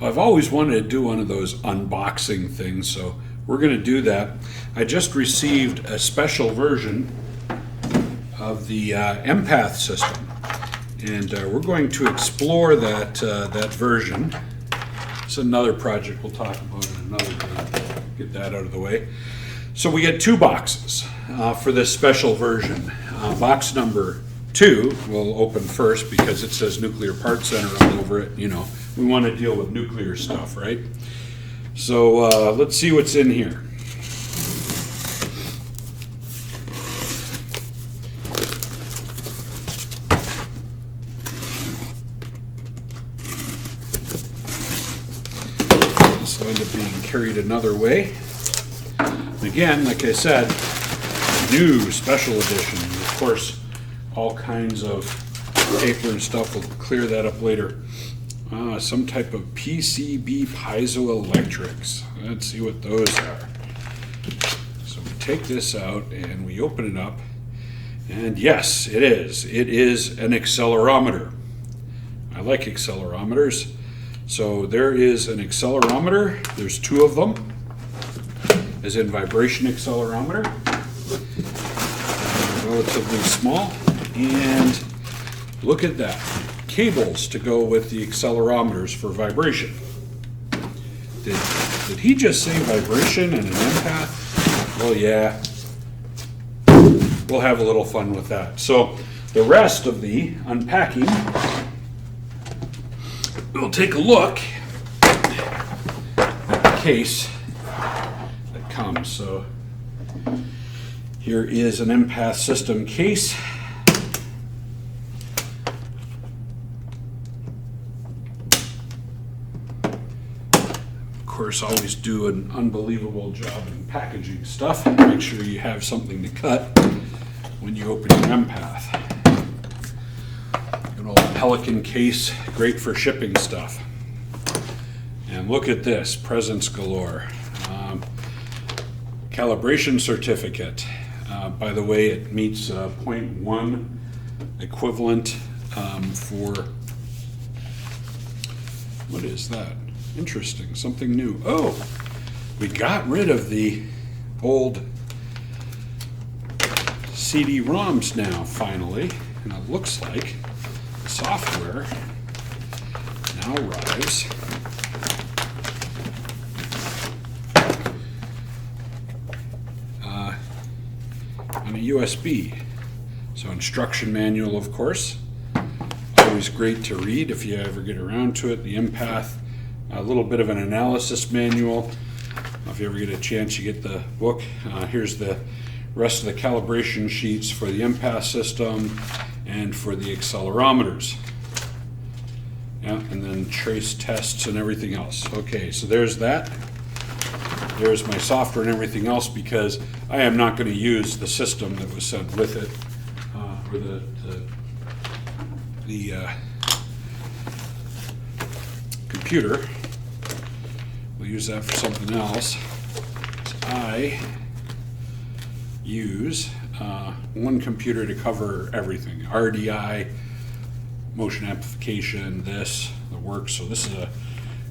I've always wanted to do one of those unboxing things, so we're going to do that. I just received a special version of the EMPATH system, and we're going to explore that version. It's another project we'll talk about in another day. Get that out of the way. So we get 2 boxes for this special version. Box number 2 we'll open first because it says Nuclear Parts Center all over it. You know, we want to deal with nuclear stuff, right? So let's see what's in here. This will end up being carried another way. And again, like I said, new special edition. Of course, all kinds of paper and stuff. We'll clear that up later. Some type of PCB piezoelectrics. Let's see what those are. So we take this out and we open it up. And yes, it is. It is an accelerometer. I like accelerometers. So there is an accelerometer. There's 2 of them, as in vibration accelerometer. Relatively small. And look at that. Cables to go with the accelerometers for vibration. Did he just say vibration and an empath? Well, yeah. We'll have a little fun with that. So the rest of the unpacking, we'll take a look at the case that comes. So here is an empath system case. Of course, always do an unbelievable job in packaging stuff. Make sure you have something to cut when you open your empath. Good old Pelican case, great for shipping stuff. And look at this, presents galore. Calibration certificate. By the way, it meets 0.1 equivalent for, what is that? Interesting, something new. Oh, we got rid of the old CD-ROMs now, finally. And it looks like software now arrives on a USB. So instruction manual, of course. Always great to read if you ever get around to it. The empath, a little bit of an analysis manual. If you ever get a chance, you get the book. Here's the rest of the calibration sheets for the empath system and for the accelerometers. Yeah, and then trace tests and everything else. Okay, so there's that. There's my software and everything else, because I am not going to use the system that was sent with it, or the computer. We'll use that for something else. So I use one computer to cover everything. RDI, motion amplification, the works. So this is a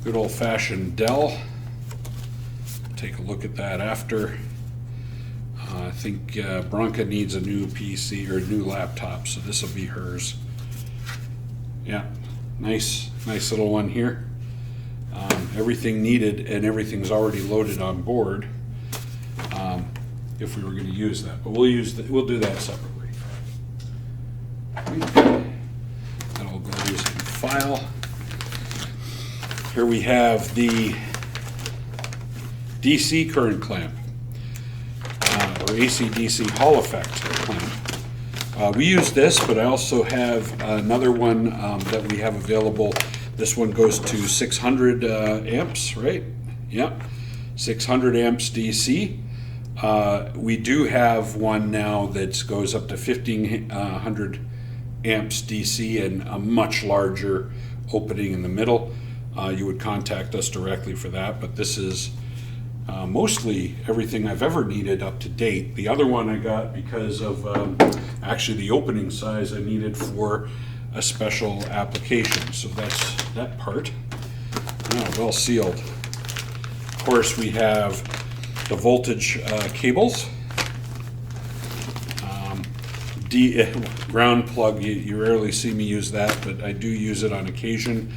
good old-fashioned Dell. Take a look at that after. I think Bronca needs a new PC or a new laptop, so this will be hers. Yeah, nice little one here. Everything needed and everything's already loaded on board. If we were going to use that, but we'll do that separately. That'll go use in file. Here we have the DC current clamp, or AC/DC Hall effect clamp. We use this, but I also have another one that we have available. This one goes to 600 amps, right? Yep, 600 amps DC. We do have one now that goes up to 1500 amps DC and a much larger opening in the middle. You would contact us directly for that, but this is mostly everything I've ever needed up to date. The other one I got because of actually the opening size I needed for a special application. So that's that part. Well sealed. Of course, we have the voltage cables. Ground plug, you rarely see me use that, but I do use it on occasion.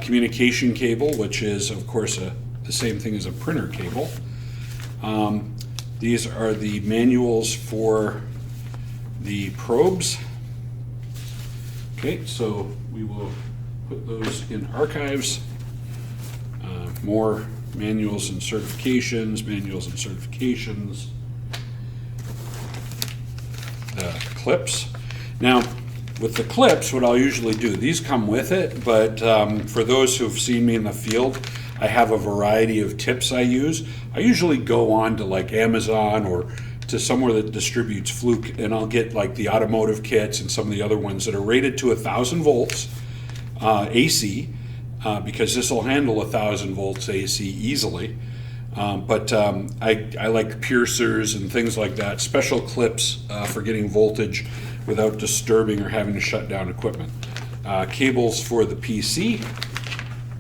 Communication cable, which is, of course, the same thing as a printer cable. These are the manuals for the probes. Okay, so we will put those in archives. More manuals and certifications, The clips. Now, with the clips, what I'll usually do, these come with it, but for those who've seen me in the field, I have a variety of tips I use. I usually go on to like Amazon or to somewhere that distributes Fluke, and I'll get like the automotive kits and some of the other ones that are rated to 1,000 volts AC, because this will handle 1,000 volts AC easily. But I like piercers and things like that, special clips for getting voltage without disturbing or having to shut down equipment. Cables for the PC,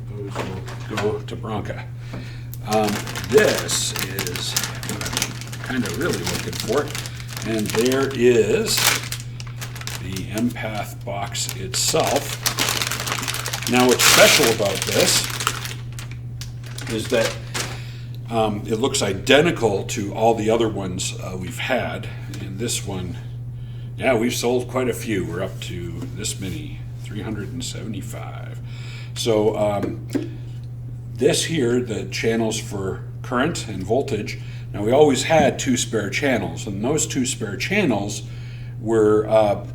those will go to Bronca. This is what I'm kind of really looking for, and there is the EMPATH box itself. Now, what's special about this is that it looks identical to all the other ones we've had. And this one, yeah, we've sold quite a few. We're up to this many, 375. So this here, the channels for current and voltage. Now, we always had 2 spare channels, and those 2 spare channels were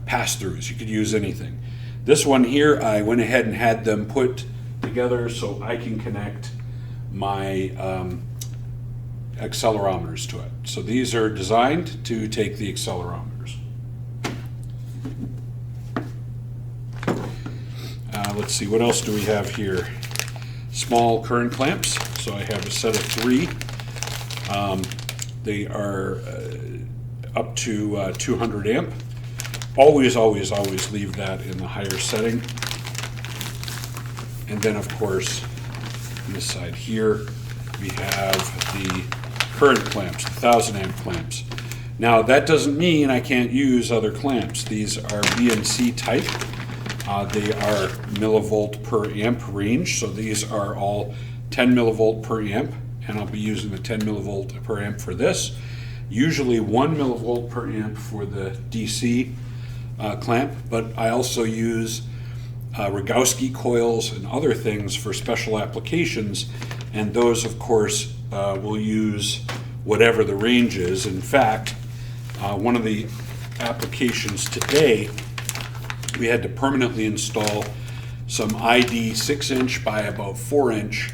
pass-throughs. You could use anything. This one here, I went ahead and had them put together so I can connect my accelerometers to it. So these are designed to take the accelerometers. Let's see, what else do we have here? Small current clamps. So I have a set of 3. They are up to 200 amp. Always leave that in the higher setting. And then, of course, on this side here, we have the current clamps, 1,000 amp clamps. Now, that doesn't mean I can't use other clamps. These are BNC type. They are millivolt per amp range, so these are all 10 millivolt per amp, and I'll be using the 10 millivolt per amp for this. Usually 1 millivolt per amp for the DC clamp, but I also use Rogowski coils and other things for special applications, and those, of course, will use whatever the range is. In fact, one of the applications today, we had to permanently install some ID 6-inch by about 4-inch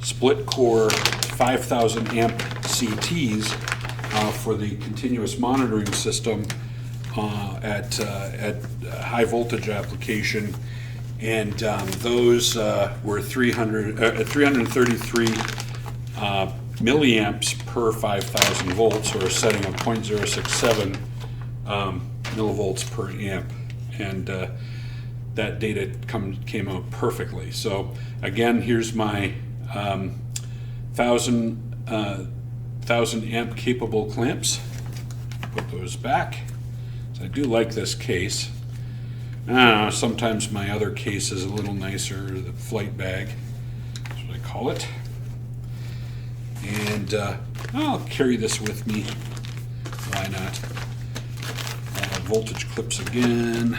split core 5,000 amp CTs for the continuous monitoring system at high voltage application, and those were 333 milliamps per 5,000 volts, or a setting of 0.067 millivolts per amp, and that data came out perfectly. So again, here's my 1,000 amp capable clamps. Put those back. So I do like this case. I don't know, sometimes my other case is a little nicer, the flight bag, that's what I call it. And I'll carry this with me. Why not? Voltage clips again,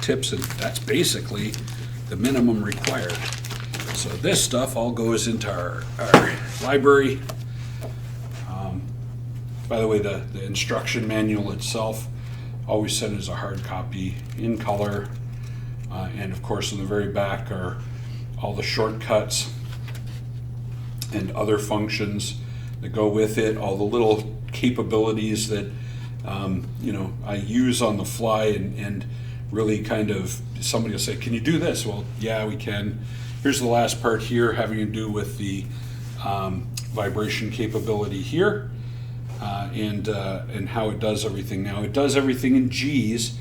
tips, and that's basically the minimum required. So this stuff all goes into our library. By the way, the instruction manual itself, always sent as a hard copy in color. And of course, in the very back are all the shortcuts and other functions that go with it, all the little capabilities that I use on the fly, and really kind of, somebody will say, can you do this? Well, yeah, we can. Here's the last part here, having to do with the vibration capability here, and how it does everything. Now, it does everything in G's.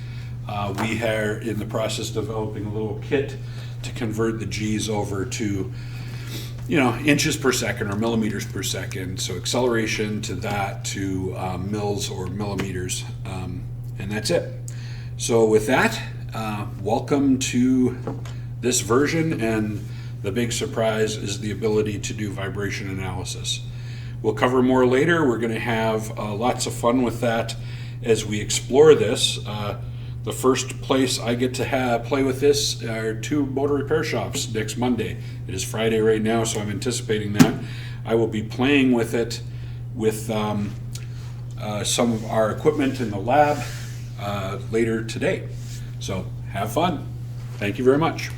We are in the process of developing a little kit to convert the G's over to inches per second or millimeters per second. So acceleration to that to mils or millimeters, and that's it. So with that, welcome to this version, and the big surprise is the ability to do vibration analysis. We'll cover more later. We're going to have lots of fun with that as we explore this. The first place I get to play with this are 2 motor repair shops next Monday. It is Friday right now, so I'm anticipating that. I will be playing with it with some of our equipment in the lab later today. So have fun. Thank you very much.